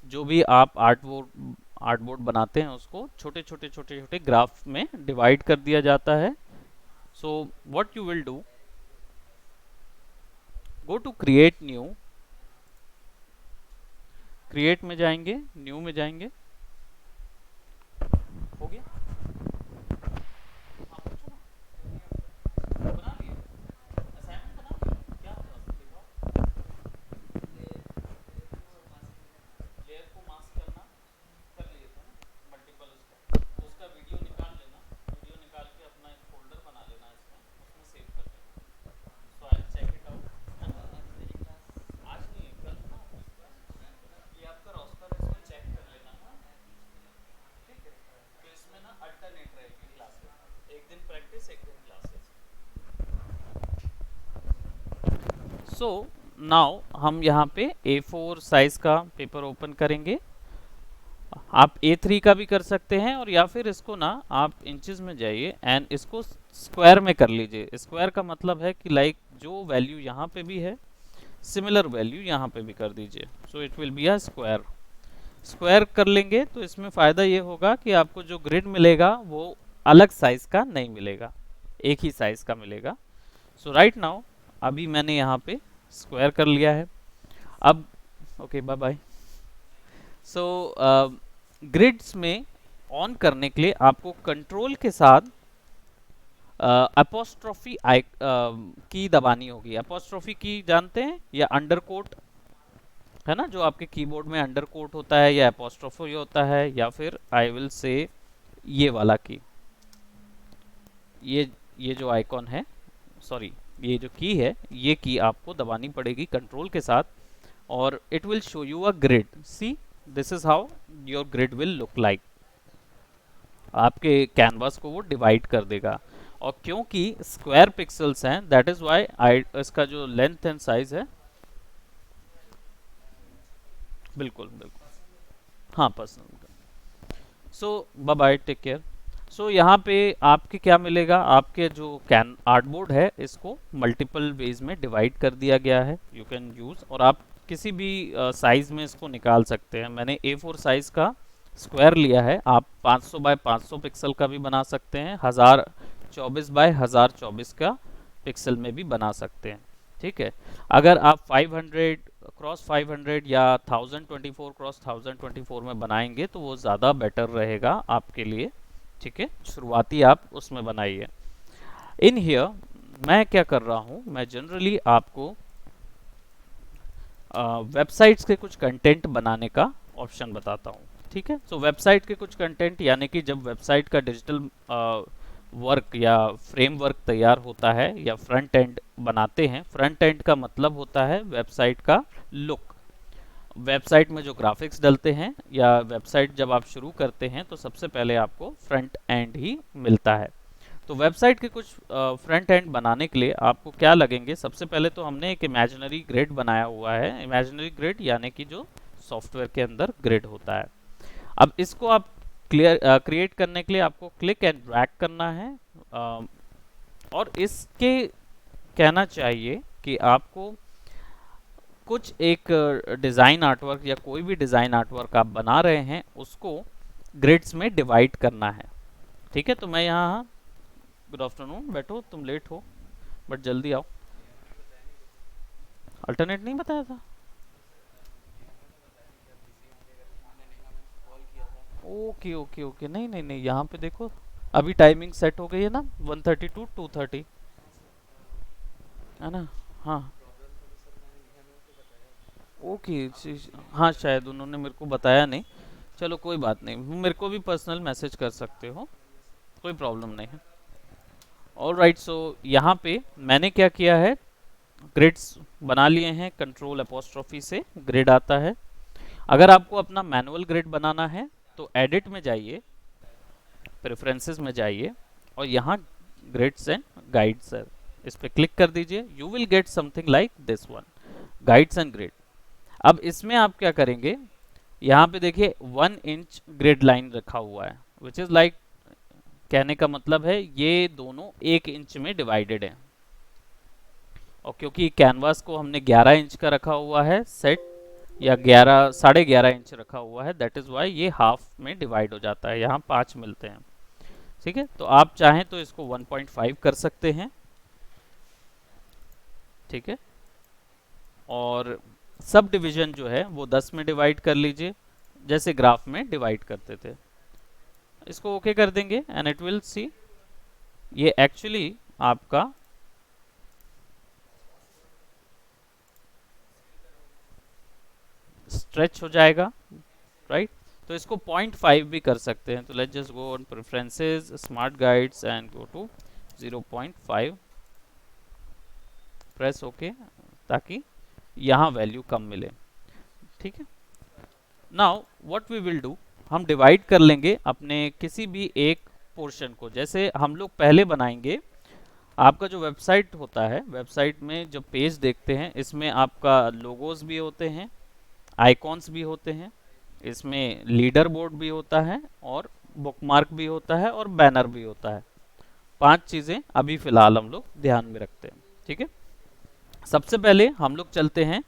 जो भी आप आर्टबोर्ड बनाते हैं उसको छोटे छोटे छोटे छोटे ग्राफ में डिवाइड कर दिया जाता है. So what you will do, go to create new, create में जाएंगे, न्यू में जाएंगे. हो गया. हाँ, पूछो ना. बना लिए असाइनमेंट, बना लिए क्या होगा दिखाओ. लेयर को मास्क करना कर लिए थे ना, मल्टीपल उसका, तो उसका वीडियो निकाल लेना, वीडियो निकाल के अपना एक फोल्डर बना लेना इसमें, उसमें सेव कर लेना. सो आई चेक इट आउट. आज नहीं है, कल ना ये आपका रोस्टर है, इसमें चेक कर लेना ना. ठीक है, तो इसमें ना अल्टरनेट रहेगी क्लासेस, एक दिन प्रैक्टिस एक दिन क्लासेस. सो नाउ हम यहाँ पे A4 साइज का पेपर ओपन करेंगे. आप A3 का भी कर सकते हैं, और या फिर इसको ना आप इंचेस में जाइए एंड इसको स्क्वायर में कर लीजिए. स्क्वायर का मतलब है कि लाइक जो वैल्यू यहाँ पे भी है सिमिलर वैल्यू यहाँ पे भी कर दीजिए. So it will be a square. Square कर लेंगे तो इसमें फ़ायदा ये होगा कि आपको जो ग्रिड मिलेगा वो अलग साइज का नहीं मिलेगा, एक ही साइज का मिलेगा. सो राइट नाउ अभी मैंने यहाँ पे स्क्वायर कर लिया है. अब ओके, बाय बाय. सो ग्रिड्स में ऑन करने के लिए आपको कंट्रोल के साथ अपोस्ट्रोफी की दबानी होगी. अपोस्ट्रोफी की जानते हैं, या अंडर कोट है ना, जो आपके कीबोर्ड में अंडर कोट होता है, या अपोस्ट्रोफी होता है, या फिर आई विल से ये वाला की, ये जो आइकॉन है, सॉरी ये जो की है, ये की आपको दबानी पड़ेगी कंट्रोल के साथ, और it will show you a grid. See, this is how your grid will look like. आपके कैनवास को वो डिवाइड कर देगा. और क्योंकि स्क्वायर पिक्सल्स हैं, दैट इज वाई आई इसका जो लेंथ एंड साइज है, बिल्कुल बिल्कुल, हाँ personal. So bye bye, take care. सो यहाँ पे आपके क्या मिलेगा, आपके जो कैन आर्टबोर्ड है इसको मल्टीपल वेज में डिवाइड कर दिया गया है. यू कैन यूज़, और आप किसी भी साइज़ में इसको निकाल सकते हैं. मैंने A4 साइज़ का स्क्वायर लिया है. आप 500 बाय 500 पिक्सल का भी बना सकते हैं, 1024 बाय 1024 का पिक्सल में भी बना सकते हैं. ठीक है. अगर आप 500 क्रॉस 500 या 1024 क्रॉस 1024 में बनाएंगे तो वो ज़्यादा बेटर रहेगा आपके लिए. ठीक है, शुरुआती आप उसमें बनाइए. इन हियर मैं क्या कर रहा हूँ, मैं जनरली आपको वेबसाइट्स के कुछ कंटेंट बनाने का ऑप्शन बताता हूँ. ठीक है. सो वेबसाइट के कुछ कंटेंट, यानी कि जब वेबसाइट का डिजिटल वर्क या फ्रेमवर्क तैयार होता है, या फ्रंट एंड बनाते हैं, फ्रंट एंड का मतलब होता है वेबसाइट का लुक. वेबसाइट में जो ग्राफिक्स डलते हैं, या वेबसाइट जब आप शुरू करते हैं तो सबसे पहले आपको फ्रंट एंड ही मिलता है. तो वेबसाइट के कुछ फ्रंट एंड बनाने के लिए आपको क्या लगेंगे, सबसे पहले तो हमने एक इमेजिनरी ग्रिड बनाया हुआ है. इमेजिनरी ग्रिड यानी कि जो सॉफ्टवेयर के अंदर ग्रिड होता है. अब इसको आप क्रिएट करने के लिए आपको क्लिक एंड ड्रैग करना है. और इसके कहना चाहिए कि आपको कुछ एक डिज़ाइन आर्टवर्क, या कोई भी डिज़ाइन आर्टवर्क आप बना रहे हैं उसको ग्रिड्स में डिवाइड करना है. ठीक है. तो मैं यहाँ, गुड आफ्टरनून, बैठो, तुम लेट हो बट जल्दी आओ. अल्टरनेट नहीं बताया था. ओके ओके ओके, नहीं नहीं नहीं, यहाँ पे देखो अभी टाइमिंग सेट हो गई है ना, 1:30 टू 2:30, है ना. हाँ ओके. हाँ शायद उन्होंने मेरे को बताया नहीं. चलो कोई बात नहीं, मेरे को भी पर्सनल मैसेज कर सकते हो, कोई प्रॉब्लम नहीं है. All right. सो यहाँ पे मैंने क्या किया है, ग्रिड्स बना लिए हैं. कंट्रोल अपोस्ट्रोफी से ग्रिड आता है. अगर आपको अपना मैनुअल ग्रिड बनाना है तो एडिट में जाइए, प्रेफरेंसेस में जाइए, और यहाँ ग्रिड्स एंड गाइड्स है, इस पे क्लिक कर दीजिए. You will get something like this one, guides and grid. अब इसमें आप क्या करेंगे, यहाँ पे देखिए 1 इंच ग्रिड लाइन रखा हुआ है, विच इज लाइक, कहने का मतलब है ये दोनों 1 इंच में डिवाइडेड है. और क्योंकि कैनवास को हमने 11 इंच का रखा हुआ है सेट, या 11 11.5 इंच रखा हुआ है, दैट इज वाई ये हाफ में डिवाइड हो जाता है, यहाँ 5 मिलते हैं। ठीक है, तो आप चाहें तो इसको 1.5 कर सकते हैं। ठीक है, और सब डिवीजन जो है वो 10 में डिवाइड कर लीजिए, जैसे ग्राफ में डिवाइड करते थे। इसको ओके कर देंगे एंड इट विल सी, ये एक्चुअली आपका स्ट्रेच हो जाएगा, राइट। तो इसको 0.5 भी कर सकते हैं, तो let's just go on preferences smart guides and go to 0.5, press okay, ताकि यहाँ वैल्यू कम मिले। ठीक है, now what we will do, हम डिवाइड कर लेंगे अपने किसी भी एक पोर्शन को। जैसे हम लोग पहले बनाएंगे, आपका जो वेबसाइट होता है, वेबसाइट में जो पेज देखते हैं, इसमें आपका लोगोस भी होते हैं, आइकॉन्स भी होते हैं, इसमें लीडर बोर्ड भी होता है, और बुकमार्क भी होता है, और बैनर भी होता है। 5 चीज़ें अभी फ़िलहाल हम लोग ध्यान में रखते हैं। ठीक है, सबसे पहले हम लोग चलते हैं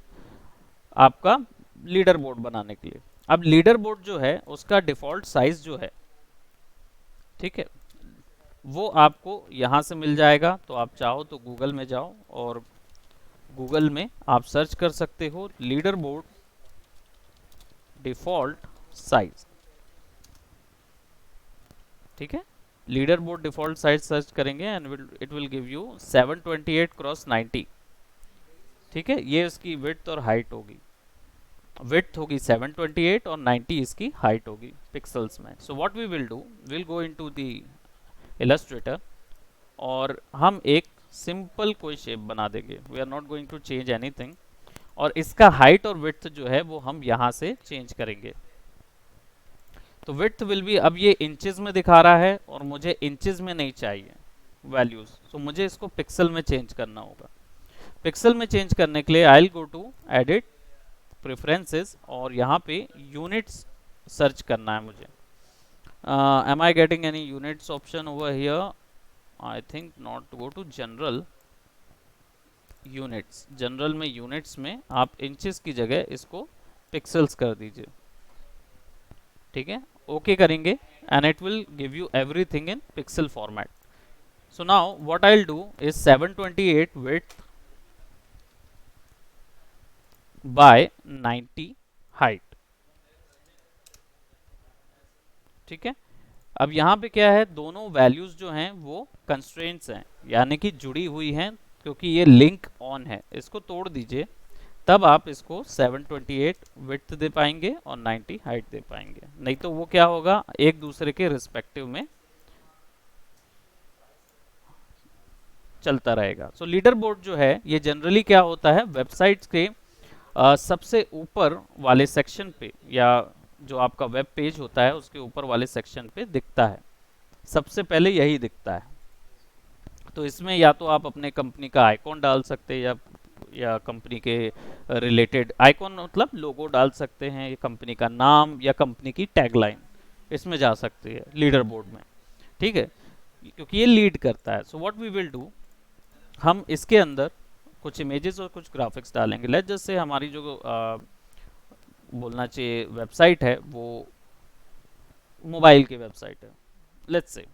आपका लीडर बोर्ड बनाने के लिए। अब लीडर बोर्ड जो है उसका डिफ़ॉल्ट साइज़ जो है, ठीक है, वो आपको यहाँ से मिल जाएगा। तो आप चाहो तो गूगल में जाओ और गूगल में आप सर्च कर सकते हो लीडर बोर्ड डिफ़ॉल्ट साइज। ठीक है, leaderboard default size search करेंगे and it will give you 728x90। ठीक है, ये इसकी विड्थ और हाइट होगी, विड्थ होगी 728 और 90 इसकी हाइट होगी पिक्सल्स में। So what we will do, will go into the illustrator और हम एक सिंपल कोई शेप बना देंगे। We are not going to change anything, और इसका हाइट और विड्थ जो है वो हम यहाँ से चेंज करेंगे। तो विड्थ विल बी, अब ये इंचेस में दिखा रहा है और मुझे इंचेस में नहीं चाहिए वैल्यूज, तो मुझे इसको पिक्सल में चेंज करना होगा। पिक्सल में चेंज करने के लिए I will go to edit preferences और यहाँ पे यूनिट्स सर्च करना है मुझे। Am I getting any units option over here? I think not. Go to general, units, general में यूनिट्स में आप इंचेस की जगह इसको पिक्सल्स कर दीजिए। ठीक है, ओके करेंगे and it will give you everything in pixel format. So now what I will do is 728 width by 90 height. ठीक है, अब यहाँ पे क्या है, दोनों वैल्यूज जो हैं वो कंस्ट्रेंट्स हैं, यानी कि जुड़ी हुई हैं, क्योंकि ये लिंक ऑन है। इसको तोड़ दीजिए, तब आप इसको 728 विड्थ दे पाएंगे और 90 हाइट दे पाएंगे, नहीं तो वो क्या होगा, एक दूसरे के रिस्पेक्टिव में चलता रहेगा। सो लीडर बोर्ड जो है ये जनरली क्या होता है, वेबसाइट्स के सबसे ऊपर वाले सेक्शन पे, या जो आपका वेब पेज होता है उसके ऊपर वाले सेक्शन पे दिखता है, सबसे पहले यही दिखता है। तो इसमें या तो आप अपने कंपनी का आइकॉन डाल सकते हैं, या कंपनी के रिलेटेड आइकॉन, मतलब लोगो डाल सकते हैं, या कंपनी का नाम या कंपनी की टैगलाइन इसमें जा सकती है लीडर बोर्ड में। ठीक है, क्योंकि ये लीड करता है। So what we will do, हम इसके अंदर कुछ इमेजेस और कुछ ग्राफिक्स डालेंगे। लेट्स जस्ट से हमारी जो बोलना चाहिए वेबसाइट है वो मोबाइल की वेबसाइट है, लेट्स से।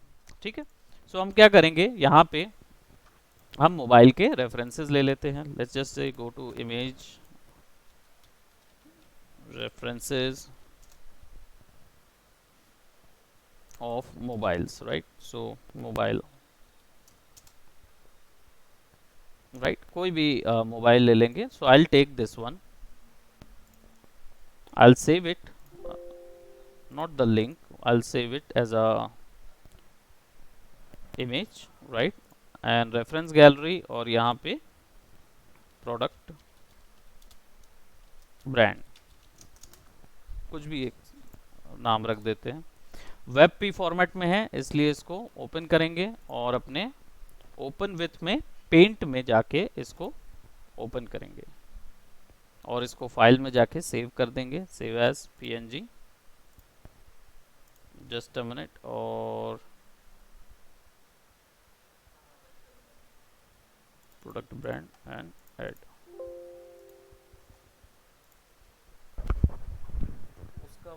ठीक है, सो हम क्या करेंगे, यहाँ पे हम मोबाइल के रेफरेंसेस ले लेते हैं। Let's just say go to image references of mobiles, right. So mobile, right, कोई भी मोबाइल ले लेंगे। So I will take this one, I will save it, not the link, I'll save it as a image, right, and reference gallery, और यहाँ पे product brand, कुछ भी एक नाम रख देते हैं। वेब पी फॉर्मेट में है इसलिए इसको ओपन करेंगे और अपने ओपन विथ में पेंट में जाके इसको ओपन करेंगे और इसको फाइल में जाके सेव कर देंगे, save as png। Just a minute, और product brand and add.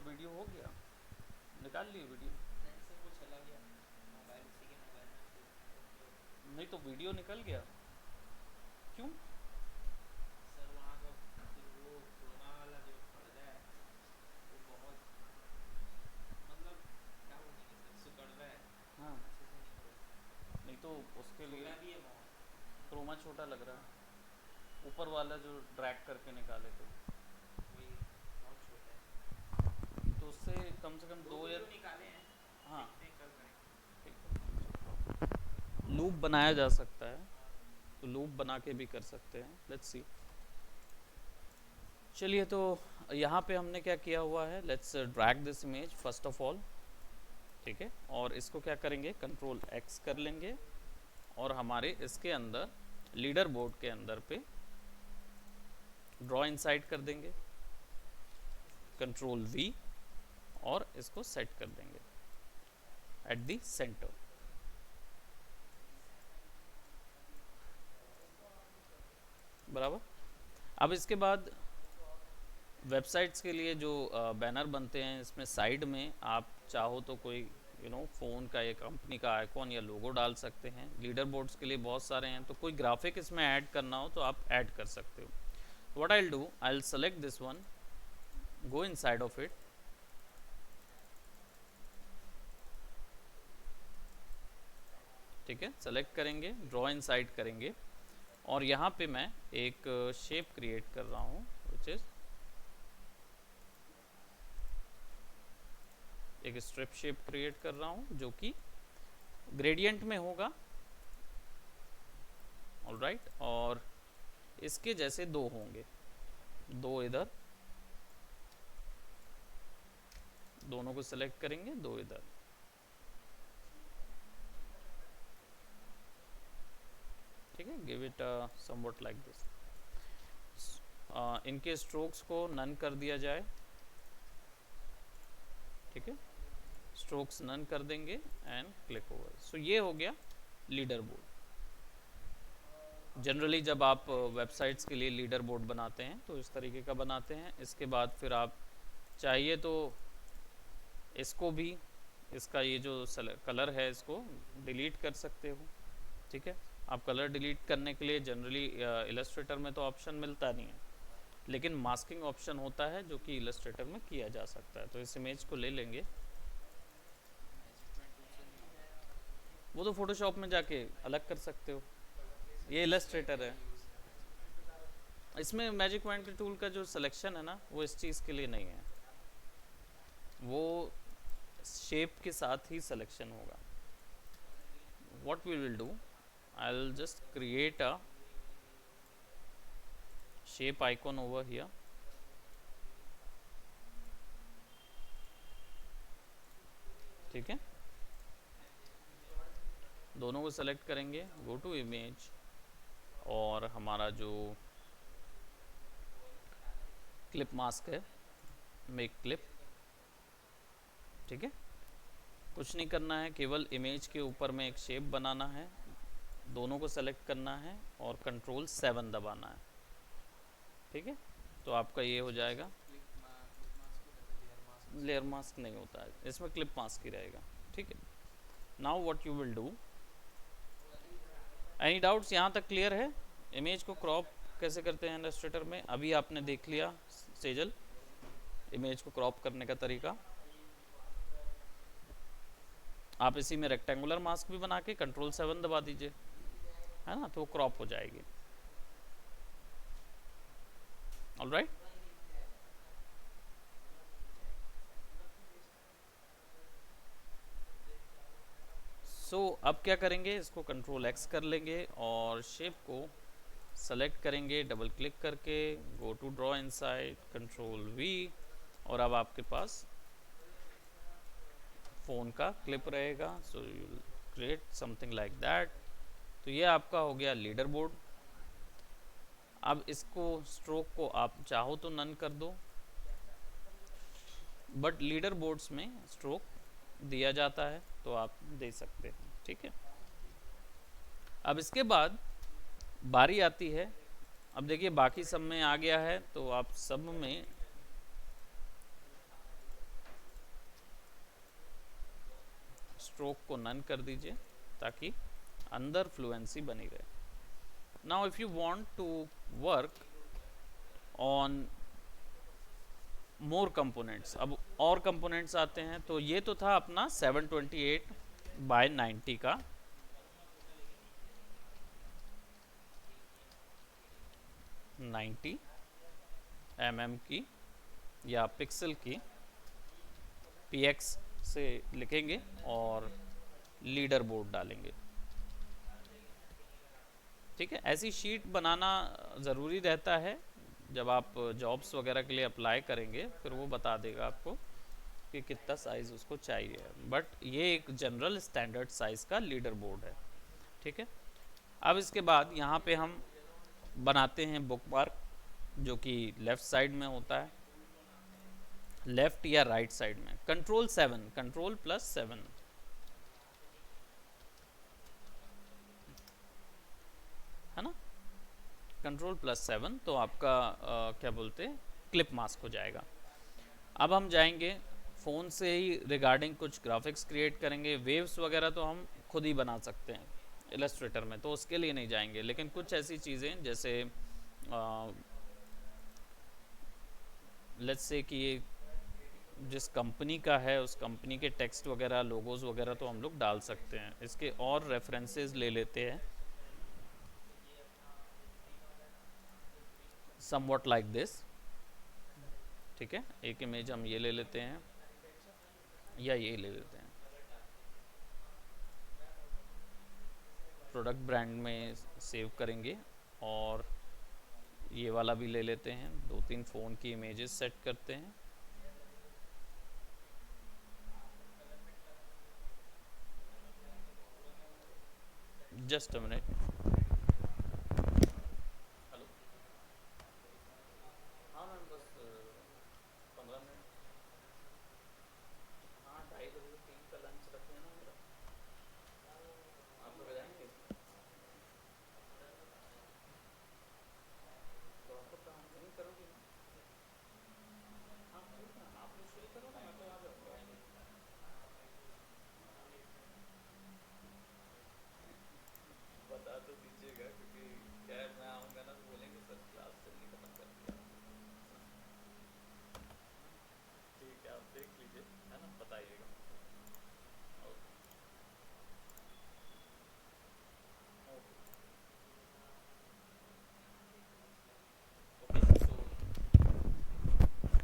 Video हो गया, निकाल लिए वीडियो? नहीं तो वीडियो निकल गया क्यों? हाँ नहीं तो उसके लिए क्रोमा छोटा लग रहा है, ऊपर वाला जो ड्रैग करके निकाले थे तो उससे कम से कम दो या हाँ लूप बनाया जा सकता है, तो लूप बना के भी कर सकते हैं। Let's see. चलिए तो यहाँ पे हमने क्या किया हुआ है, let's drag this image first of all, ठीक है, और इसको क्या करेंगे, कंट्रोल एक्स कर लेंगे और हमारे इसके अंदर लीडर बोर्ड के अंदर पे ड्रॉ इनसाइड कर देंगे, कंट्रोल वी और इसको सेट कर देंगे एट दी सेंटर। बराबर। अब इसके बाद वेबसाइट्स के लिए जो बैनर बनते हैं, इसमें साइड में आप चाहो तो कोई फ़ोन का या कंपनी का आइकॉन या लोगो डाल सकते हैं। लीडर बोर्ड्स के लिए बहुत सारे हैं, तो कोई ग्राफिक इसमें ऐड करना हो तो आप ऐड कर सकते हो। What I will do, I will select this one, go inside of it, ठीक है, सेलेक्ट करेंगे, ड्रॉ इनसाइड करेंगे और यहाँ पे मैं एक शेप क्रिएट कर रहा हूँ विच इज़ एक स्ट्रिप शेप क्रिएट कर रहा हूँ जो कि ग्रेडियंट में होगा, ऑलराइट, और इसके जैसे दो होंगे, दो इधर, दोनों को सेलेक्ट करेंगे, दो इधर, ठीक है, give it somewhat like this. इनके स्ट्रोक्स को नन कर दिया जाए, ठीक है, स्ट्रोक्स नन कर देंगे एंड क्लिक ओवर। सो ये हो गया लीडर बोर्ड। जनरली जब आप वेबसाइट्स के लिए लीडर बोर्ड बनाते हैं तो इस तरीके का बनाते हैं। इसके बाद फिर आप चाहिए तो इसको भी, इसका ये जो कलर है इसको डिलीट कर सकते हो, ठीक है। आप कलर डिलीट करने के लिए जनरली इलस्ट्रेटर में तो ऑप्शन मिलता नहीं है, लेकिन मास्किंग ऑप्शन होता है जो कि इलस्ट्रेटर में किया जा सकता है। तो इस इमेज को ले लेंगे, वो तो फोटोशॉप में जाके अलग कर सकते हो, ये इलस्ट्रेटर है। इसमें मैजिक पॉइंट के टूल का जो सिलेक्शन है ना, वो इस चीज़ के लिए नहीं है, वो शेप के साथ ही सिलेक्शन होगा। What we will do, I will just create a shape icon over here, ठीक है, दोनों को सेलेक्ट करेंगे, गो टू इमेज और हमारा जो क्लिप मास्क है, मेक क्लिप, ठीक है। कुछ नहीं करना है, केवल इमेज के ऊपर में एक शेप बनाना है, दोनों को सेलेक्ट करना है और कंट्रोल 7 दबाना है, ठीक है। तो आपका ये हो जाएगा, लेयर मास्क नहीं होता है इसमें, क्लिप मास्क ही रहेगा, ठीक है। Now what you will do, any doubts यहाँ तक क्लियर है? इमेज को क्रॉप कैसे करते हैं इलस्ट्रेटर में, अभी आपने देख लिया सेजल, इमेज को क्रॉप करने का तरीका। आप इसी में रेक्टेंगुलर मास्क भी बना के कंट्रोल 7 दबा दीजिए, है ना, तो क्रॉप हो जाएगी, ऑलराइट। सो अब क्या करेंगे, इसको कंट्रोल एक्स कर लेंगे और शेप को सेलेक्ट करेंगे डबल क्लिक करके, go to draw inside, control V, और अब आपके पास फ़ोन का क्लिप रहेगा। So you create something like that. तो ये आपका हो गया लीडर बोर्ड। अब इसको स्ट्रोक को आप चाहो तो नन कर दो, बट लीडर बोर्ड्स में स्ट्रोक दिया जाता है तो आप दे सकते हैं, ठीक है। अब इसके बाद बारी आती है, अब देखिए बाकी सब में आ गया है, तो आप सब में स्ट्रोक को नन कर दीजिए ताकि अंदर फ्लुएंसी बनी रहे. Now if you want to work on more components, अब और कंपोनेंट्स आते हैं. तो ये तो था अपना 728/90 का 90 mm की या पिक्सल की px से लिखेंगे और लीडर बोर्ड डालेंगे. ठीक है, ऐसी शीट बनाना ज़रूरी रहता है जब आप जॉब्स वगैरह के लिए अप्लाई करेंगे, फिर वो बता देगा आपको कि कितना साइज़ उसको चाहिए. बट ये एक जनरल स्टैंडर्ड साइज़ का लीडर बोर्ड है. ठीक है, अब इसके बाद यहाँ पे हम बनाते हैं बुकमार्क, जो कि लेफ़्ट साइड में होता है, लेफ़्ट या राइट साइड में. कंट्रोल+7 है ना, कंट्रोल+7 तो आपका क्या बोलते हैं क्लिप मास्क हो जाएगा. अब हम जाएंगे फ़ोन से ही रिगार्डिंग कुछ ग्राफिक्स क्रिएट करेंगे. वेव्स वगैरह तो हम खुद ही बना सकते हैं इलस्ट्रेटर में, तो उसके लिए नहीं जाएंगे. लेकिन कुछ ऐसी चीज़ें जैसे लेट्स से कि ये जिस कंपनी का है उस कंपनी के टेक्स्ट वगैरह, लोगोज वगैरह तो हम लोग डाल सकते हैं. इसके और रेफरेंसेस ले लेते हैं, समवट लाइक दिस. ठीक है, एक इमेज हम ये ले लेते हैं या ये ले लेते हैं. प्रोडक्ट ब्रांड में सेव करेंगे और ये वाला भी ले लेते हैं. 2-3 फ़ोन की इमेजेस सेट करते हैं. Just a minute. हेलो, हाँ मैम, बस 15 मिनट. हाँ, 2:30 से 3 का लंच रखे हैं ना मेरा. आप लोग जाएंगे तो आपको काम नहीं करोगे ना. हाँ ठीक है, आप लोग शुरू करो ना, मैं तो आ जाऊँगा. बता तो दीजिएगा, क्योंकि क्या है, मैं आऊँगा ना तो बोलेंगे सर क्लास जल्दी खत्म कर दिया. ठीक है, आप देख लीजिए, है ना, बताइएगा. Okay okay okay.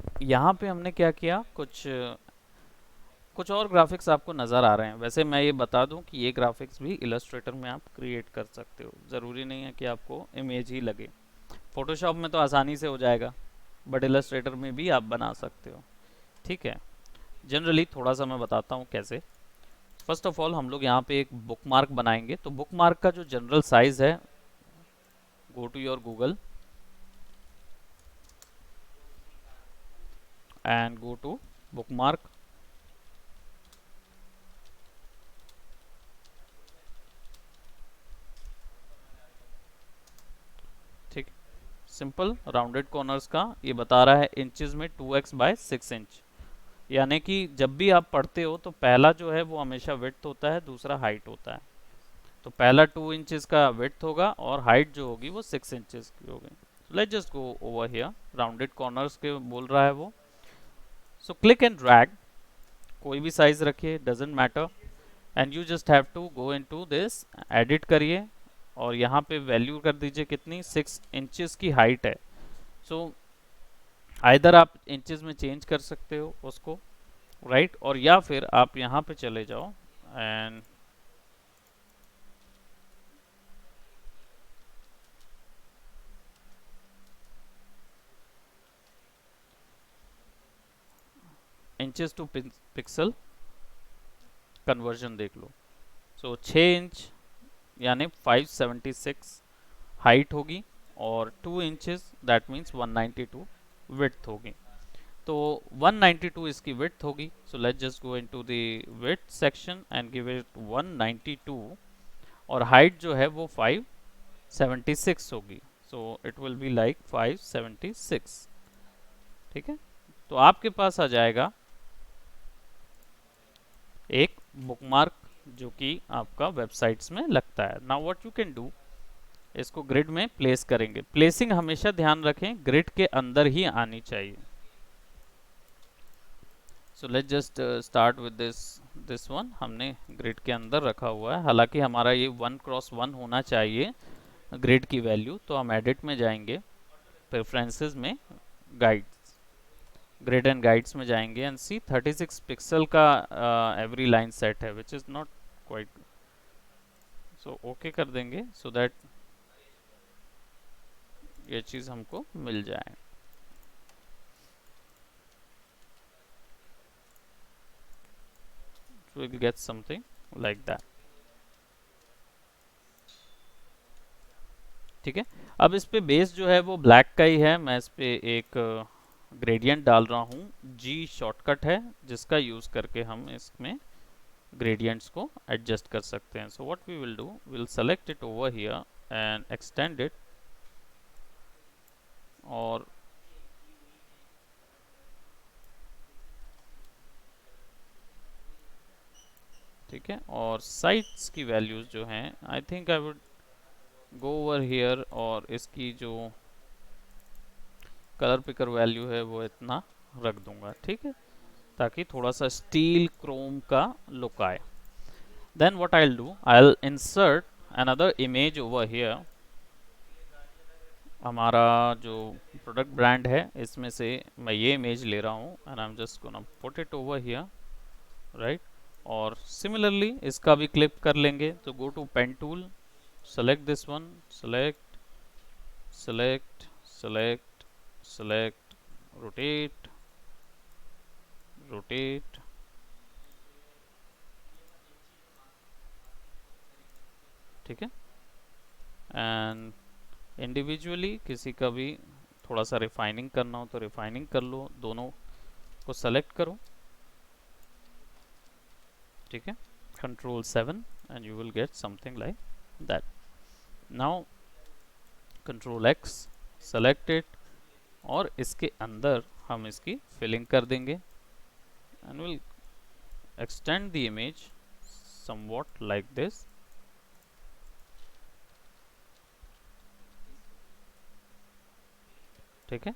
तो यहाँ पे हमने क्या किया, कुछ कुछ और ग्राफिक्स आपको नज़र आ रहे हैं. वैसे मैं ये बता दूं कि ये ग्राफिक्स भी इलस्ट्रेटर में आप क्रिएट कर सकते हो. ज़रूरी नहीं है कि आपको इमेज ही लगे. फोटोशॉप में तो आसानी से हो जाएगा, बट इलस्ट्रेटर में भी आप बना सकते हो. ठीक है, जनरली थोड़ा सा मैं बताता हूँ कैसे. फर्स्ट ऑफ ऑल हम लोग यहाँ पे एक बुकमार्क बनाएंगे. तो बुकमार्क का जो जनरल साइज़ है, go to your Google and go to bookmark. ठीक, सिंपल राउंडेड कॉर्नर्स का ये बता रहा है इंचेस में 2x/6 इंच. यानी कि जब भी आप पढ़ते हो तो पहला जो है वो हमेशा विड्थ होता है, दूसरा हाइट होता है. तो पहला 2 इंचेस का विड्थ होगा और हाइट जो होगी वो 6 इंचेस की होगी. Let's just go over here. Rounded corners के बोल रहा है वो. सो क्लिक एंड ड्रैग, कोई भी साइज रखिए, doesn't matter. And you just have to go into this, edit करिए और यहाँ पे वैल्यू कर दीजिए कितनी, 6 इंचेस की हाइट है. सो आइदर आप इंचेस में चेंज कर सकते हो उसको, राइट, और या फिर आप यहाँ पे चले जाओ and inches to pixel conversion देख लो. सो 6 इंच यानी 576 हाइट होगी और 2 इंचेस दैट मीन्स 192 विड्थ होगी. तो 192 इसकी विड्थ होगी. So let's just go into the width section and give it 192. और हाइट जो है वो 576 होगी. So it will be like 576. ठीक है, तो आपके पास आ जाएगा एक बुकमार्क जो कि आपका वेबसाइट्स में लगता है। Now what you can do, इसको ग्रिड में प्लेस करेंगे। प्लेसिंग हमेशा ध्यान रखें ग्रिड के अंदर ही आनी चाहिए। So let's just start with this one. हमने ग्रिड के अंदर रखा हुआ है, हालांकि हमारा ये 1x1 होना चाहिए ग्रिड की वैल्यू। तो हम एडिट में जाएंगे, प्रेफरेंसेस में गाइड्स, ग्रिड एंड गाइड्स में जाएंगे एंड सी 36 पिक्सल का एवरी लाइन सेट है which is not quite. So okay कर देंगे सो दैट ये चीज़ हमको मिल जाए। So we'll get something like that। ठीक है, अब इस पे बेस जो है वो ब्लैक का ही है। मैं इस पे एक ग्रेडियंट डाल रहा हूँ, जी शॉर्टकट है जिसका यूज़ करके हम इसमें ग्रेडियंट्स को एडजस्ट कर सकते हैं। So what we will do, will select it over here and extend it, और ठीक है, और साइट्स की वैल्यूज जो हैं I think I would go over here और इसकी जो कलर पिकर वैल्यू है वो इतना रख दूंगा। ठीक है, ताकि थोड़ा सा स्टील क्रोम का लुक आए। Then what I will do, I will insert another image over here. हमारा जो प्रोडक्ट ब्रांड है इसमें से मैं ये इमेज ले रहा हूँ and I am just gonna put it over here, right. और सिमिलरली इसका भी क्लिप कर लेंगे। तो go to pen tool, select this one, select select select select, rotate rotate, ठीक है। एंड इंडिविजुअली किसी का भी थोड़ा सा रिफाइनिंग करना हो तो रिफाइनिंग कर लो, दोनों को सेलेक्ट करो, ठीक है। Control 7 and you will get something like that. Now control X, select it, और इसके अंदर हम इसकी फिलिंग कर देंगे and will extend the image somewhat like this. ठीक है,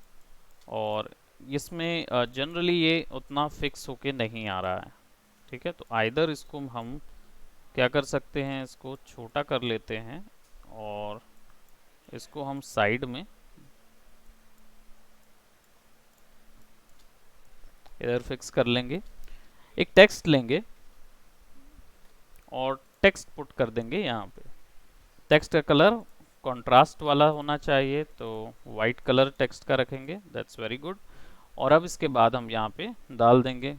और इसमें जनरली ये उतना फिक्स होके नहीं आ रहा है। ठीक है, तो आइदर इसको हम क्या कर सकते हैं, इसको छोटा कर लेते हैं और इसको हम साइड में इधर फिक्स कर लेंगे। एक टेक्स्ट लेंगे और टेक्स्ट पुट कर देंगे यहाँ पे। टेक्स्ट का कलर कंट्रास्ट वाला होना चाहिए, तो वाइट कलर टेक्स्ट का रखेंगे, दैट्स वेरी गुड। और अब इसके बाद हम यहाँ पे डाल देंगे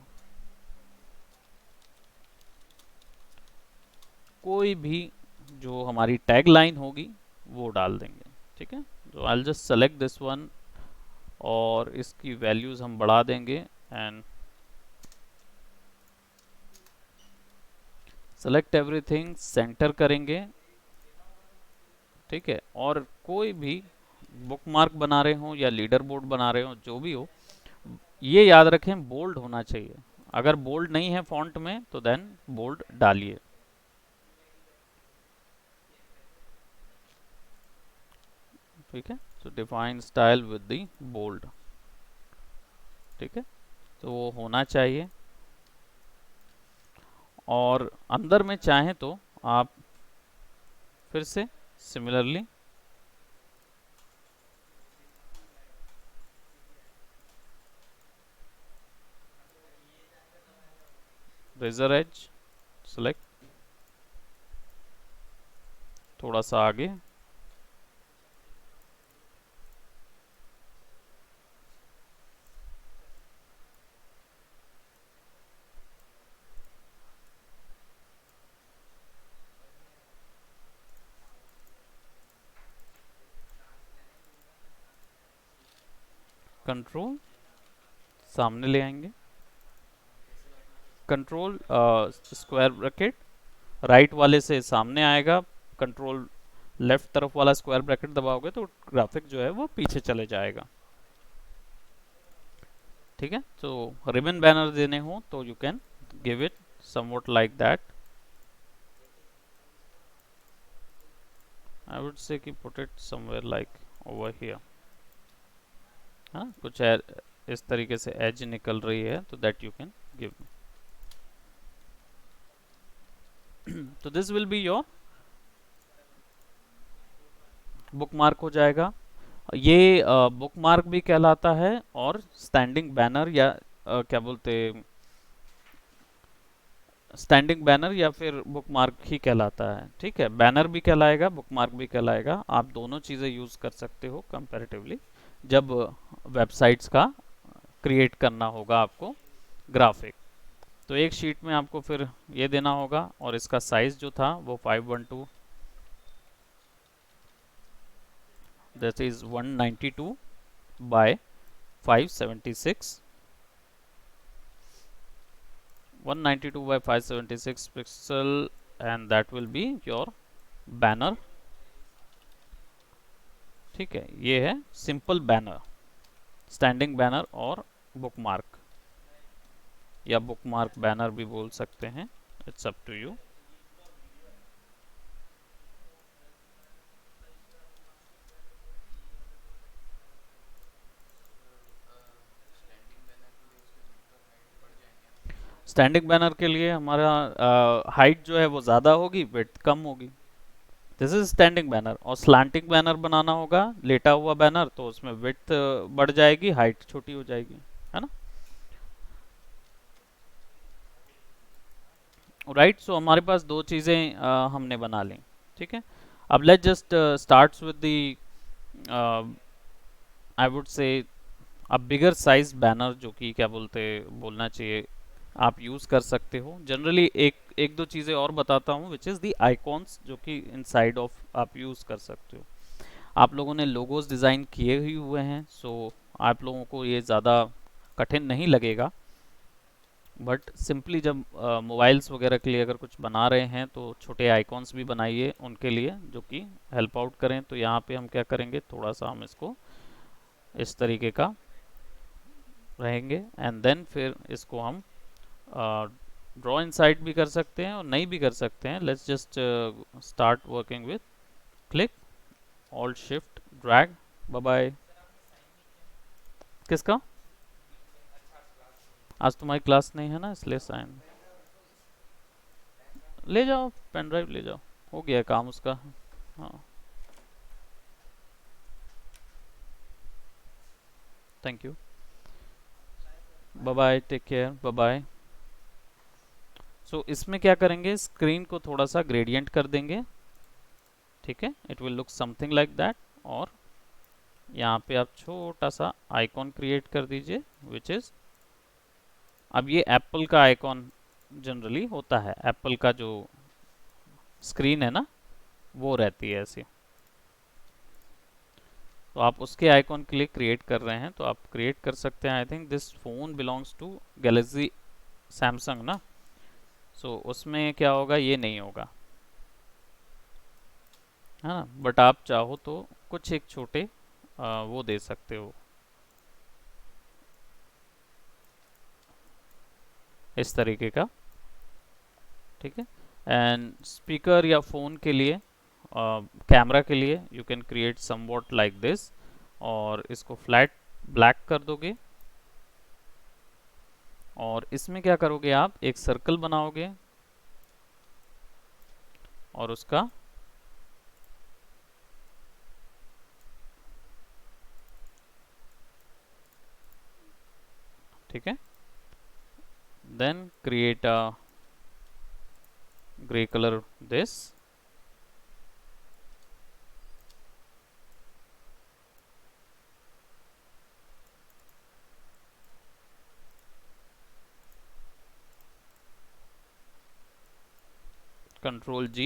कोई भी जो हमारी टैग लाइन होगी वो डाल देंगे। ठीक है, तो आई will just select this one और इसकी वैल्यूज हम बढ़ा देंगे एंड सेलेक्ट एवरीथिंग, सेंटर करेंगे। ठीक है, और कोई भी बुकमार्क बना रहे हो या लीडर बोर्ड बना रहे हो, जो भी हो, ये याद रखें बोल्ड होना चाहिए। अगर बोल्ड नहीं है फॉन्ट में तो देन बोल्ड डालिए। ठीक है, तो define style with the bold. ठीक है, तो वो होना चाहिए। और अंदर में चाहें तो आप फिर से सिमिलरली रेजर एज सेलेक्ट, थोड़ा सा आगे, कंट्रोल सामने ले आएंगे, कंट्रोल स्क्वायर ब्रैकेट राइट वाले से सामने आएगा, कंट्रोल लेफ्ट तरफ वाला स्क्वायर ब्रैकेट दबाओगे तो ग्राफिक जो है वो पीछे चले जाएगा। ठीक है, तो रिबन बैनर देने हो तो you can give it somewhat like that. I would say कि put it somewhere like over here. हाँ, कुछ इस तरीके से एज निकल रही है तो दैट यू कैन गिव। तो this will be your book mark हो जाएगा। ये बुक मार्क भी कहलाता है और स्टैंडिंग बैनर या क्या बोलते, स्टैंडिंग बैनर या फिर बुक मार्क ही कहलाता है। ठीक है, बैनर भी कहलाएगा, बुक मार्क भी कहलाएगा। आप दोनों चीज़ें यूज़ कर सकते हो कंपैरेटिवली जब वेबसाइट्स का क्रिएट करना होगा आपको ग्राफिक। तो एक शीट में आपको फिर ये देना होगा और इसका साइज जो था वो 512, that is 192 bye 576, 192 by 576 pixel, and that will be your banner। ठीक है, ये है सिंपल बैनर, स्टैंडिंग बैनर और बुक मार्क, या बुक मार्क बैनर भी बोल सकते हैं, it's up to you. Standing banner के लिए हमारा हाइट जो है वो ज़्यादा होगी, विड्थ कम होगी। This is standing banner. और स्लैंटिंग बैनर बनाना होगा, लेटा हुआ बैनर, तो उसमें विड्थ बढ़ जाएगी, हाइट छोटी हो जाएगी, है ना। राइट, सो हमारे पास दो चीज़ें हमने बना ली। ठीक है, अब let just starts with the I would say a bigger size banner, जो कि क्या बोलते बोलना चाहिए, आप यूज़ कर सकते हो। जनरली एक एक दो चीज़ें और बताता हूँ, विच इज़ दी आइकॉन्स, जो कि इनसाइड ऑफ आप यूज़ कर सकते हो। आप लोगों ने लोगोज डिज़ाइन किए ही हुए हैं, सो आप लोगों को ये ज़्यादा कठिन नहीं लगेगा। बट सिंपली जब मोबाइल्स वगैरह के लिए अगर कुछ बना रहे हैं तो छोटे आइकॉन्स भी बनाइए उनके लिए, जो कि हेल्प आउट करें। तो यहाँ पे हम क्या करेंगे, थोड़ा सा हम इसको इस तरीके का रहेंगे, एंड देन फिर इसको हम ड्रॉ इनसाइड भी कर सकते हैं और नहीं भी कर सकते हैं। Let's just start working with click, alt shift drag, bye bye. किसका? आज तुम्हारी क्लास नहीं है ना, इसलिए साइन ले जाओ, पेन ड्राइव ले जाओ, हो गया काम उसका। हाँ, thank you, bye bye, take care, bye bye. So इसमें क्या करेंगे, स्क्रीन को थोड़ा सा ग्रेडियंट कर देंगे। ठीक है, it will look something like that. और यहाँ पे आप छोटा सा आइकॉन क्रिएट कर दीजिए, विच इज, अब ये एप्पल का आइकॉन जनरली होता है, एप्पल का जो स्क्रीन है ना वो रहती है ऐसी। तो आप उसके आइकॉन के लिए क्रिएट कर रहे हैं तो आप क्रिएट कर सकते हैं। I think this phone belongs to Galaxy Samsung ना, सो उसमें क्या होगा, ये नहीं होगा, है ना। बट आप चाहो तो कुछ एक छोटे वो दे सकते हो, इस तरीके का। ठीक है, एंड स्पीकर या फ़ोन के लिए, कैमरा के लिए you can create somewhat like this, और इसको फ्लैट ब्लैक कर दोगे। और इसमें क्या करोगे, आप एक सर्कल बनाओगे और उसका ठीक है, then create a grey colour this, Control G,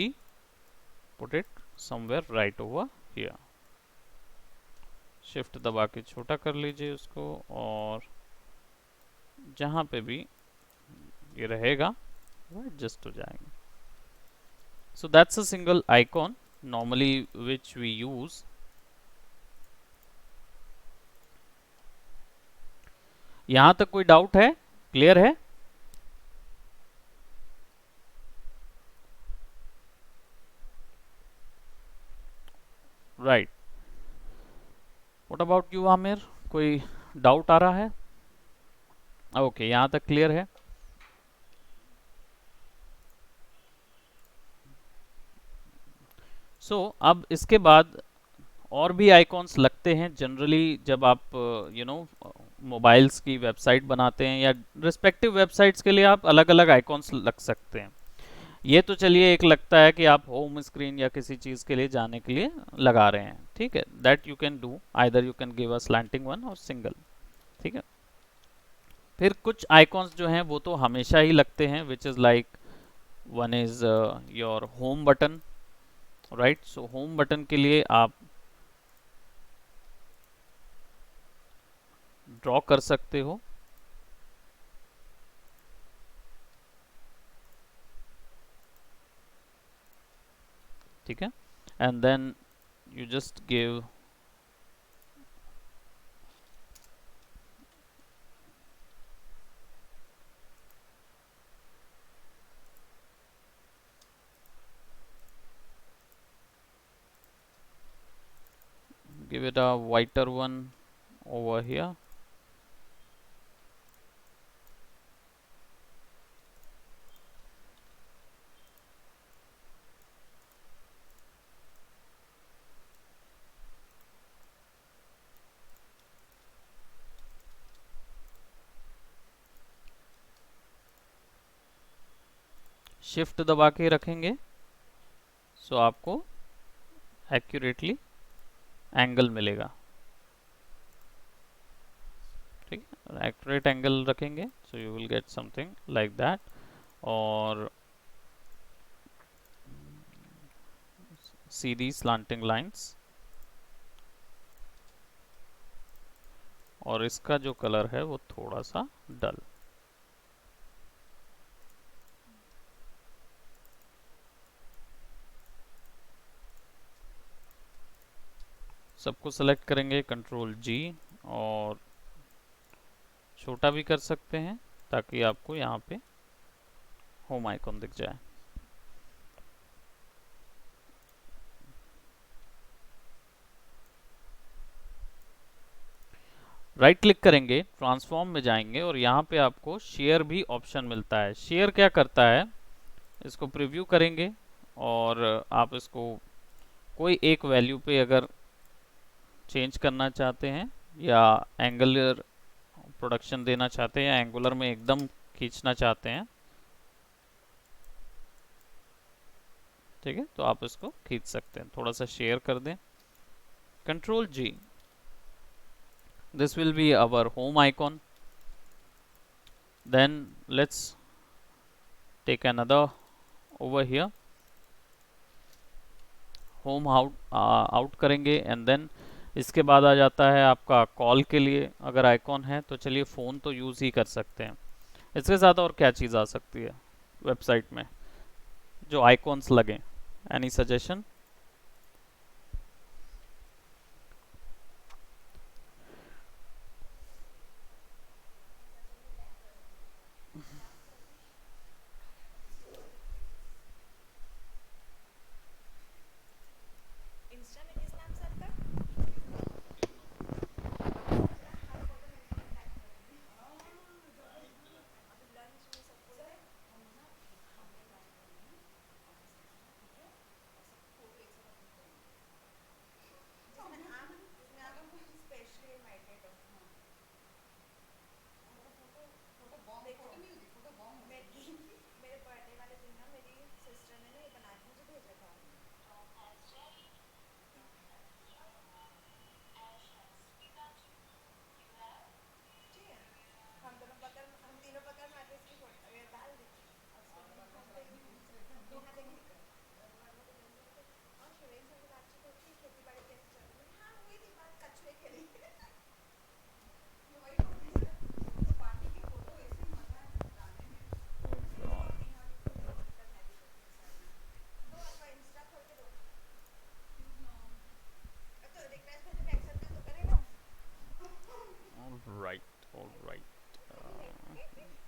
put it somewhere right over here, shift दबा के छोटा कर लीजिए उसको, और जहाँ पे भी ये रहेगा वो एडजस्ट हो जाएंगे। So that's a single icon normally which we use. यहाँ तक कोई डाउट है, क्लियर है? Right. What about you Aamir, कोई डाउट आ रहा है? ओके, यहाँ तक क्लियर है। अब इसके बाद और भी आइकॉन्स लगते हैं जनरली जब आप मोबाइल्स की वेबसाइट बनाते हैं, या रिस्पेक्टिव वेबसाइट्स के लिए आप अलग अलग आइकॉन्स लग सकते हैं। ये तो चलिए एक लगता है कि आप होम स्क्रीन या किसी चीज़ के लिए जाने के लिए लगा रहे हैं, ठीक है, that you can do, either you can give a slanting one और सिंगल, ठीक है। फिर कुछ आइकॉन्स जो हैं वो तो हमेशा ही लगते हैं, which is like one is your home button, right. सो होम बटन के लिए आप ड्रॉ कर सकते हो, ठीक है, and then you just give it a whiter one over here, shift दबा के रखेंगे, सो आपको एक्यूरेटली एंगल मिलेगा, ठीक है, एक्यूरेट एंगल रखेंगे, so you will get something like that. और सीधी स्लांटिंग लाइंस, और इसका जो कलर है वो थोड़ा सा डल। सबको सेलेक्ट करेंगे, कंट्रोल जी, और छोटा भी कर सकते हैं ताकि आपको यहाँ पे होम आइकॉन दिख जाए। राइट क्लिक करेंगे, ट्रांसफॉर्म में जाएंगे, और यहाँ पे आपको शेयर भी ऑप्शन मिलता है। शेयर क्या करता है, इसको प्रीव्यू करेंगे और आप इसको कोई एक वैल्यू पे अगर चेंज करना चाहते हैं, या एंगुलर प्रोडक्शन देना चाहते हैं, या एंगुलर में एकदम खींचना चाहते हैं, ठीक है, तो आप इसको खींच सकते हैं। थोड़ा सा शेयर कर दें, control G, this will be our home icon. Then let's take another over here, home out करेंगे, एंड देन इसके बाद आ जाता है आपका कॉल के लिए अगर आइकॉन है तो चलिए फ़ोन तो यूज़ ही कर सकते हैं। इसके साथ और क्या चीज़ आ सकती है वेबसाइट में जो आइकॉन्स लगें, any suggestion? Right, all right,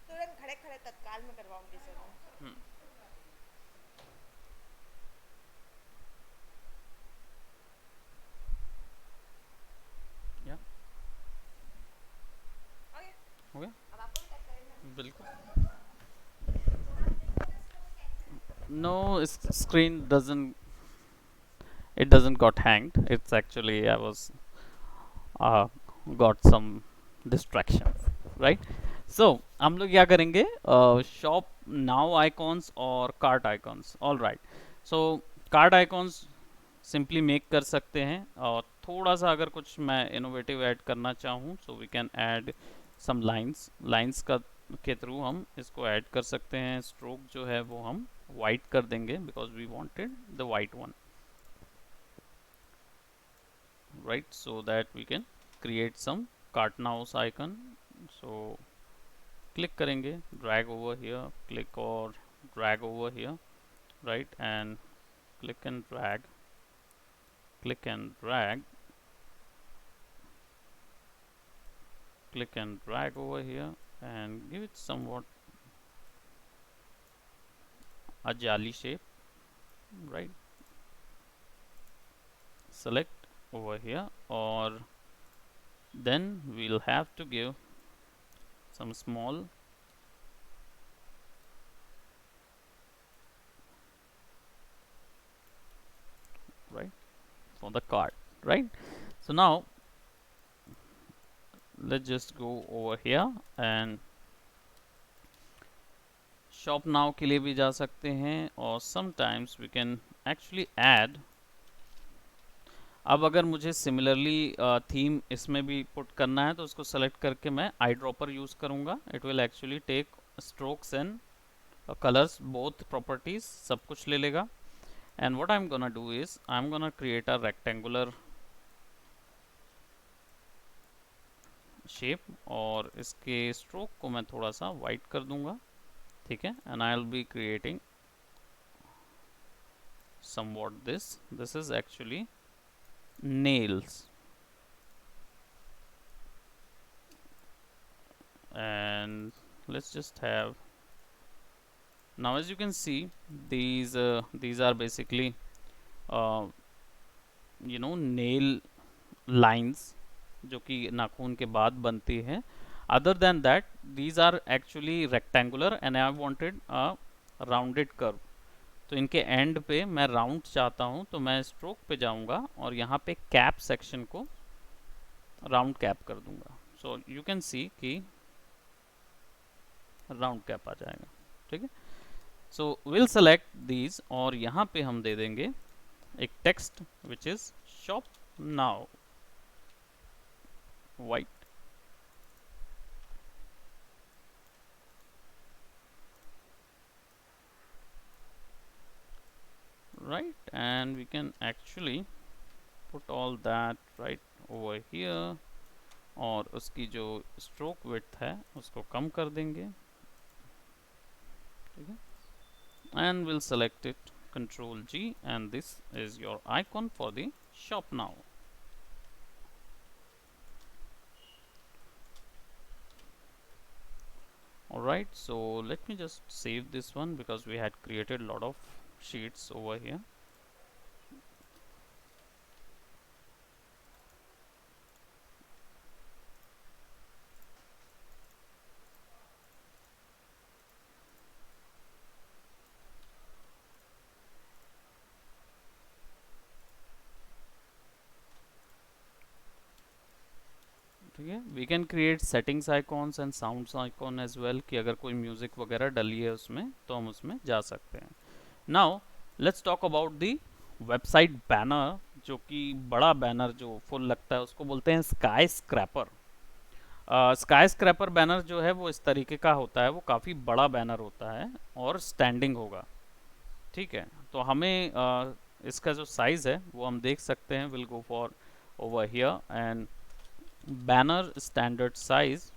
तुरंत खड़े खड़े तत्काल में करवाऊंगी सर। बिल्कुल। No, screen doesn't got hanged. It's actually I was uh, got some distractions, right? So हम लोग क्या करेंगे, शॉप नाउ आइकॉन्स और कार्ट आइकॉन्स। ऑल राइट, सो कार्ट आइकॉन्स सिंपली मेक कर सकते हैं, और थोड़ा सा अगर कुछ मैं इनोवेटिव ऐड करना चाहूँ, so we can add some lines. Lines का के थ्रू हम इसको ऐड कर सकते हैं। स्ट्रोक जो है वो हम वाइट कर देंगे because we wanted the white one, right? So that we can create some cart mouse icon. So click करेंगे, drag over here, click और drag over here, right? And click and drag, click and drag, click and drag over here, and give it somewhat a jali shape, right? Select over here, or then we'll have to give some small, right, for the card, right? So now let's just go over here and shop now के लिए भी जा सकते हैं, और sometimes we can actually add. अब अगर मुझे सिमिलरली थीम इसमें भी पुट करना है तो उसको सेलेक्ट करके मैं आई ड्रॉपर यूज़ करूँगा। It will actually take strokes and colours both properties, सब कुछ ले लेगा। And what I am gonna do is I am gonna create a rectangular shape, और इसके स्ट्रोक को मैं थोड़ा सा वाइट कर दूंगा, ठीक है। And I will be creating somewhat this is actually nails, and let's just have, now as you can see, these are basically uh, nail lines जो कि नाखून के बाद बनती है। Other than that these are actually rectangular and I wanted a rounded curve. तो इनके and पे मैं राउंड चाहता हूँ, तो मैं स्ट्रोक पे जाऊंगा और यहाँ पे कैप सेक्शन को राउंड कैप कर दूंगा। सो यू कैन सी कि राउंड कैप आ जाएगा, ठीक है। सो विल सेलेक्ट दीज, और यहाँ पे हम दे देंगे एक text which is shop now white, right? And we can actually put all that right over here, और उसकी जो स्ट्रोक विड्थ है उसको कम कर देंगे, ठीक है। And will select it control G, and this is your icon for the shop now. Alright, so let me just save this one because we had created a lot of sheets over here. ठीक है, we can create settings icons and sounds icon as well, कि अगर कोई music वगैरह डली है उसमें तो हम उसमें जा सकते हैं। Now let's talk about the website banner, जो कि बड़ा बैनर जो फुल लगता है उसको बोलते हैं sky scraper. Sky scraper banner जो है वो इस तरीके का होता है, वो काफ़ी बड़ा बैनर होता है और स्टैंडिंग होगा, ठीक है। तो हमें इसका जो साइज़ है वो हम देख सकते हैं। Will go for over here and banner standard size,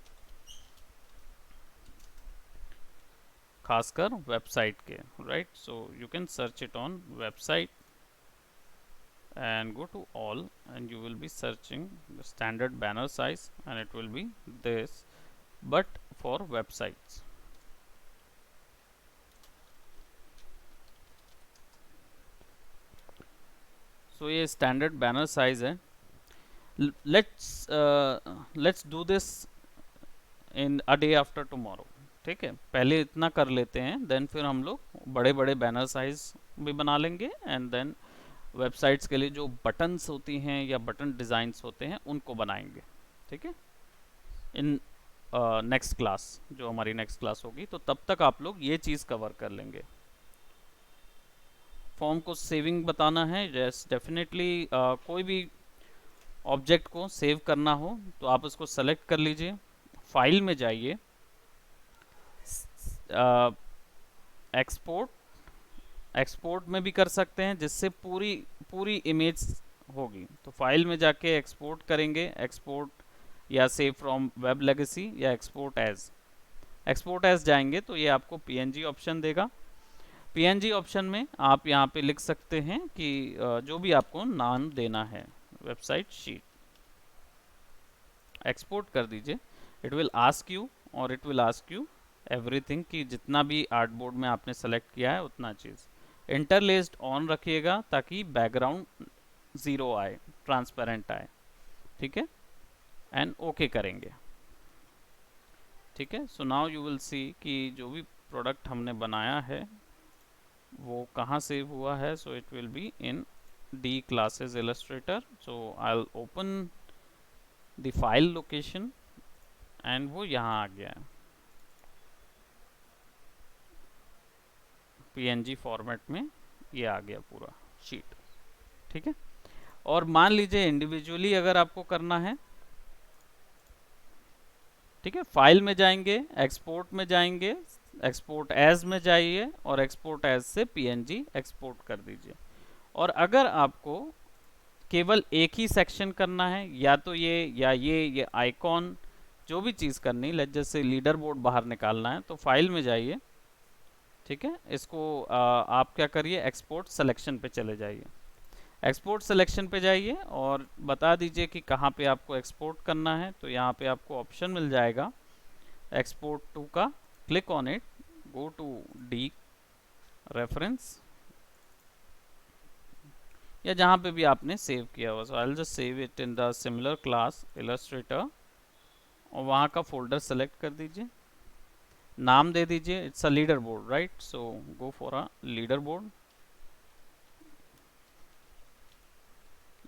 खासकर वेबसाइट के, right. So you can search it on website and go to all, and you will be searching the standard banner size, and it will be this, but for websites. So ये standard banner size है। let's do this in a day after tomorrow, ठीक है, पहले इतना कर लेते हैं, then फिर हम लोग बड़े बड़े बैनर साइज भी बना लेंगे, एंड देन वेबसाइट्स के लिए जो बटन्स होती हैं या बटन डिज़ाइंस होते हैं उनको बनाएंगे। ठीक है, इन नेक्स्ट क्लास, जो हमारी नेक्स्ट क्लास होगी, तो तब तक आप लोग ये चीज़ कवर कर लेंगे। फॉर्म को सेविंग बताना है, यस डेफिनेटली। कोई भी ऑब्जेक्ट को सेव करना हो तो आप उसको सेलेक्ट कर लीजिए, फाइल में जाइए, एक्सपोर्ट, एक्सपोर्ट में भी कर सकते हैं जिससे पूरी पूरी इमेज होगी, तो फाइल में जाके एक्सपोर्ट करेंगे, एक्सपोर्ट या सेव फ्रॉम वेब लेगेसी या एक्सपोर्ट एज। एक्सपोर्ट एज जाएंगे तो ये आपको पीएनजी ऑप्शन देगा। पीएनजी ऑप्शन में आप यहाँ पे लिख सकते हैं कि जो भी आपको नाम देना है, वेबसाइट शीट, एक्सपोर्ट कर दीजिए। इट विल आस्क यू, और it will ask you everything, कि जितना भी आर्टबोर्ड में आपने सेलेक्ट किया है उतना चीज़। इंटरलेस्ड ऑन रखिएगा ताकि बैकग्राउंड ज़ीरो आए, ट्रांसपेरेंट आए। ठीक है, एंड ओके करेंगे। ठीक है, so now you will see कि जो भी प्रोडक्ट हमने बनाया है वो कहाँ सेव हुआ है। So it will be in D classes Illustrator. So I will open the file location, and वो यहाँ आ गया है पीएनजी फॉर्मेट में, ये आ गया पूरा शीट। ठीक है, और मान लीजिए इंडिविजुअली अगर आपको करना है, ठीक है, फाइल में जाएंगे, एक्सपोर्ट में जाएंगे, एक्सपोर्ट एज में जाइए और एक्सपोर्ट एज से पीएनजी एक्सपोर्ट कर दीजिए। और अगर आपको केवल एक ही सेक्शन करना है, या तो ये आइकॉन, जो भी चीज़ करनी, जैसे लीडर बोर्ड बाहर निकालना है, तो फाइल में जाइए, ठीक है, इसको आप क्या करिए, एक्सपोर्ट सिलेक्शन पे चले जाइए। एक्सपोर्ट सिलेक्शन पे जाइए और बता दीजिए कि कहाँ पे आपको एक्सपोर्ट करना है, तो यहाँ पे आपको ऑप्शन मिल जाएगा एक्सपोर्ट टू का, click on it, go to the reference, या जहाँ पे भी आपने सेव किया हुआ। So I will just save it in the similar class illustrator, और वहाँ का फोल्डर सेलेक्ट कर दीजिए, नाम दे दीजिए, it's a leader board, right, so go for a leader board.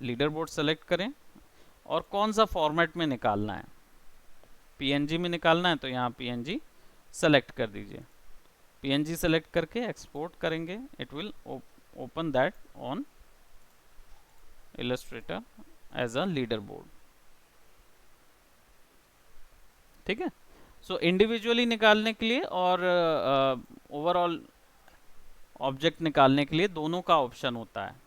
Leader board select करें, और कौन सा फॉर्मेट में निकालना है, पीएनजी में निकालना है, तो यहाँ पीएनजी सेलेक्ट कर दीजिए। पीएनजी सेलेक्ट करके एक्सपोर्ट करेंगे, it will open that on Illustrator as a leader board. ठीक है, सो इंडिविजुअली निकालने के लिए और ओवरऑल ऑब्जेक्ट निकालने के लिए दोनों का ऑप्शन होता है।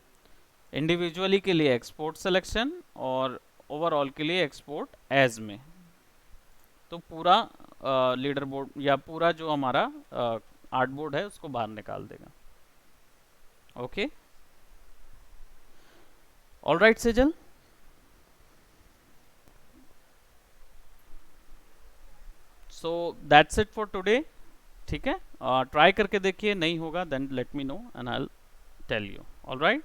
इंडिविजुअली के लिए एक्सपोर्ट सिलेक्शन, और ओवरऑल के लिए एक्सपोर्ट एज में, तो पूरा लीडर बोर्ड या पूरा जो हमारा आर्ट बोर्ड है उसको बाहर निकाल देगा। Okay, alright Sejal, so that's it for today. ठीक है, ट्राई करके देखिए, नहीं होगा then let me know and I will tell you. Alright.